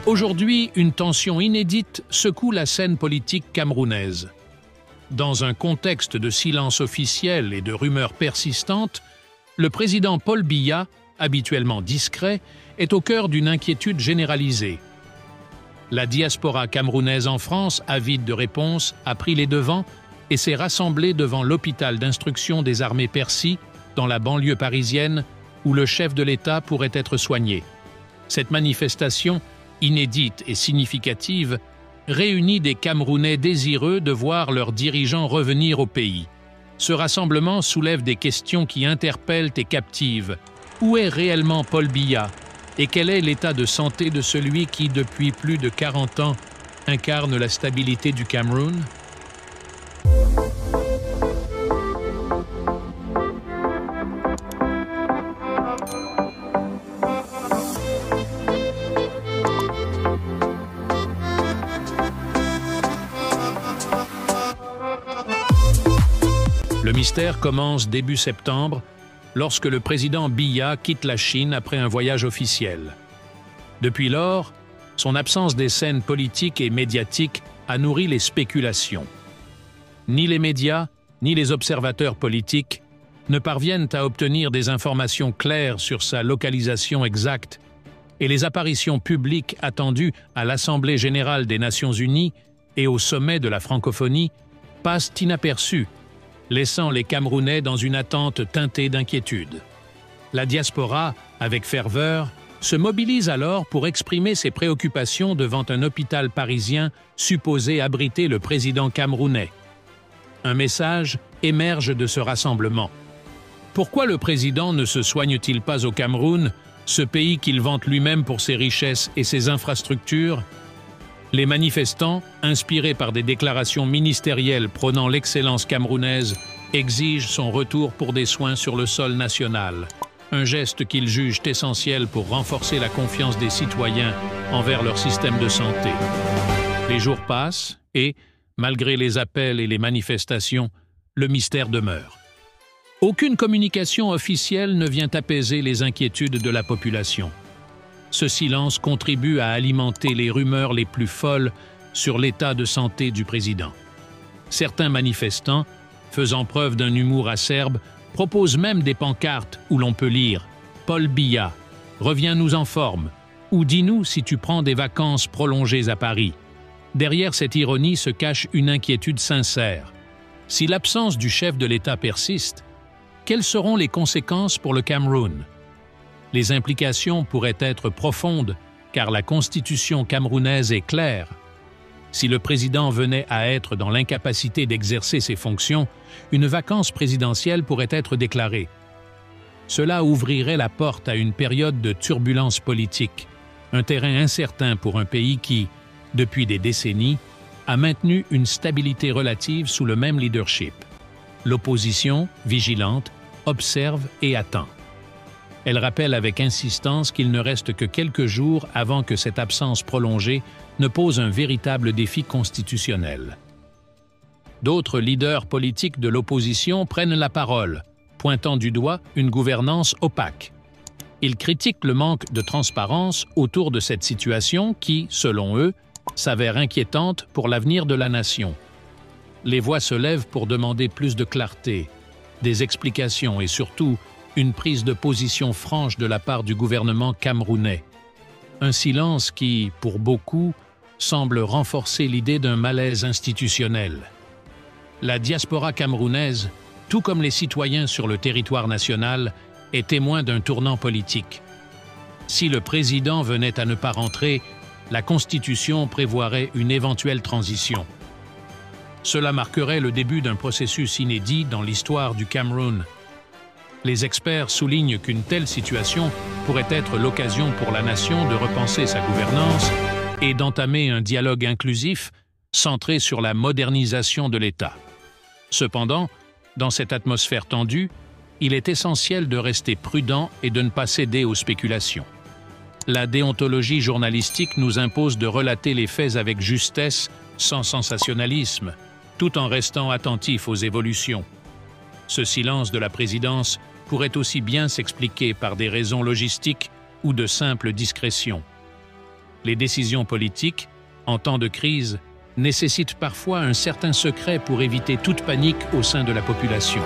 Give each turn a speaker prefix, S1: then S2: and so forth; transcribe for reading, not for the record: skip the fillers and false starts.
S1: Aujourd'hui, une tension inédite secoue la scène politique camerounaise. Dans un contexte de silence officiel et de rumeurs persistantes, le président Paul Biya, habituellement discret, est au cœur d'une inquiétude généralisée. La diaspora camerounaise en France, avide de réponses, a pris les devants et s'est rassemblée devant l'hôpital d'instruction des armées Percy, dans la banlieue parisienne, où le chef de l'État pourrait être soigné. Cette manifestation, inédite et significative, réunit des Camerounais désireux de voir leurs dirigeants revenir au pays. Ce rassemblement soulève des questions qui interpellent et captivent. Où est réellement Paul Biya? Et quel est l'état de santé de celui qui, depuis plus de 40 ans, incarne la stabilité du Cameroun? Le mystère commence début septembre, lorsque le président Biya quitte la Chine après un voyage officiel. Depuis lors, son absence des scènes politiques et médiatiques a nourri les spéculations. Ni les médias, ni les observateurs politiques ne parviennent à obtenir des informations claires sur sa localisation exacte, et les apparitions publiques attendues à l'Assemblée générale des Nations unies et au sommet de la francophonie passent inaperçues, laissant les Camerounais dans une attente teintée d'inquiétude. La diaspora, avec ferveur, se mobilise alors pour exprimer ses préoccupations devant un hôpital parisien supposé abriter le président camerounais. Un message émerge de ce rassemblement. Pourquoi le président ne se soigne-t-il pas au Cameroun, ce pays qu'il vante lui-même pour ses richesses et ses infrastructures? Les manifestants, inspirés par des déclarations ministérielles prônant l'excellence camerounaise, exigent son retour pour des soins sur le sol national, un geste qu'ils jugent essentiel pour renforcer la confiance des citoyens envers leur système de santé. Les jours passent et, malgré les appels et les manifestations, le mystère demeure. Aucune communication officielle ne vient apaiser les inquiétudes de la population. Ce silence contribue à alimenter les rumeurs les plus folles sur l'état de santé du président. Certains manifestants, faisant preuve d'un humour acerbe, proposent même des pancartes où l'on peut lire « Paul Biya, reviens-nous en forme » ou « Dis-nous si tu prends des vacances prolongées à Paris ». Derrière cette ironie se cache une inquiétude sincère. Si l'absence du chef de l'État persiste, quelles seront les conséquences pour le Cameroun? Les implications pourraient être profondes, car la constitution camerounaise est claire. Si le président venait à être dans l'incapacité d'exercer ses fonctions, une vacance présidentielle pourrait être déclarée. Cela ouvrirait la porte à une période de turbulence politique, un terrain incertain pour un pays qui, depuis des décennies, a maintenu une stabilité relative sous le même leadership. L'opposition, vigilante, observe et attend. Elle rappelle avec insistance qu'il ne reste que quelques jours avant que cette absence prolongée ne pose un véritable défi constitutionnel. D'autres leaders politiques de l'opposition prennent la parole, pointant du doigt une gouvernance opaque. Ils critiquent le manque de transparence autour de cette situation qui, selon eux, s'avère inquiétante pour l'avenir de la nation. Les voix se lèvent pour demander plus de clarté, des explications et surtout une prise de position franche de la part du gouvernement camerounais. Un silence qui, pour beaucoup, semble renforcer l'idée d'un malaise institutionnel. La diaspora camerounaise, tout comme les citoyens sur le territoire national, est témoin d'un tournant politique. Si le président venait à ne pas rentrer, la Constitution prévoirait une éventuelle transition. Cela marquerait le début d'un processus inédit dans l'histoire du Cameroun. Les experts soulignent qu'une telle situation pourrait être l'occasion pour la nation de repenser sa gouvernance et d'entamer un dialogue inclusif centré sur la modernisation de l'État. Cependant, Dans cette atmosphère tendue, il est essentiel de rester prudent et de ne pas céder aux spéculations. La déontologie journalistique nous impose de relater les faits avec justesse, sans sensationnalisme, tout en restant attentif aux évolutions. Ce silence de la présidence pourrait aussi bien s'expliquer par des raisons logistiques ou de simple discrétion. Les décisions politiques, en temps de crise, nécessitent parfois un certain secret pour éviter toute panique au sein de la population.